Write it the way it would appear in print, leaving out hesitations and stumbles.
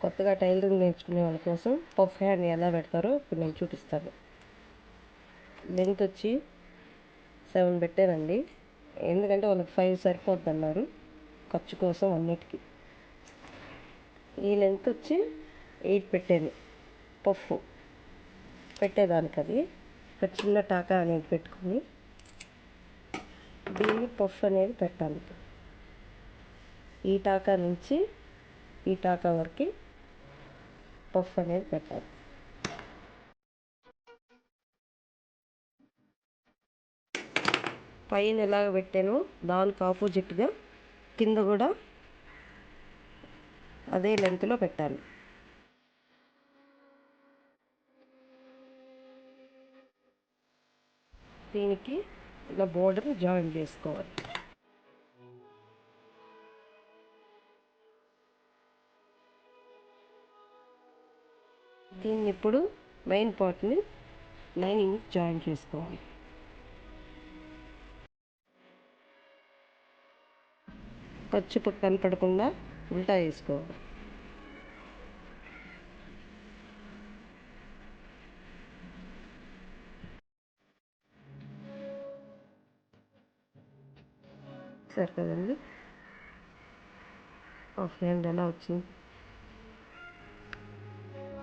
కొత్తగా టైలరింగ్ నేర్చుకునే వాళ్ళ కోసం పఫ్ హ్యాండ్ ఎలా పెడతారో ఇప్పుడు నేను చూపిస్తాను. లెంత్ వచ్చి 7 పెట్టానండి, ఎందుకంటే వాళ్ళకి 5 సరిపోద్ది అన్నారు ఖర్చు కోసం అన్నిటికీ. ఈ లెంత్ వచ్చి 8 పెట్టాను పఫ్ పెట్టేదానికి. అది ఒక చిన్న టాకా అనేది పెట్టుకుని దీన్ని పఫ్ అనేది పెట్టాలి. ఈ టాకా నుంచి ఈ టాకా వరకు పఫ్ అనేది పెట్టాలి. పైన ఎలాగ పెట్టానో దానికి ఆపోజిట్గా కింద కూడా అదే లెంత్లో పెట్టాలి. దీనికి ఇలా బోర్డర్ జాయిన్ చేసుకోవాలి. దీన్ని ఇప్పుడు మెయిన్ పార్ట్ని లైనింగ్ జాయిన్ చేసుకోవాలి. ఖర్చు కనపడకుండా ఉల్టా వేసుకోవాలి. సరే కదండి, ఆ ఫ్రెండ్ ఎలా వచ్చింది.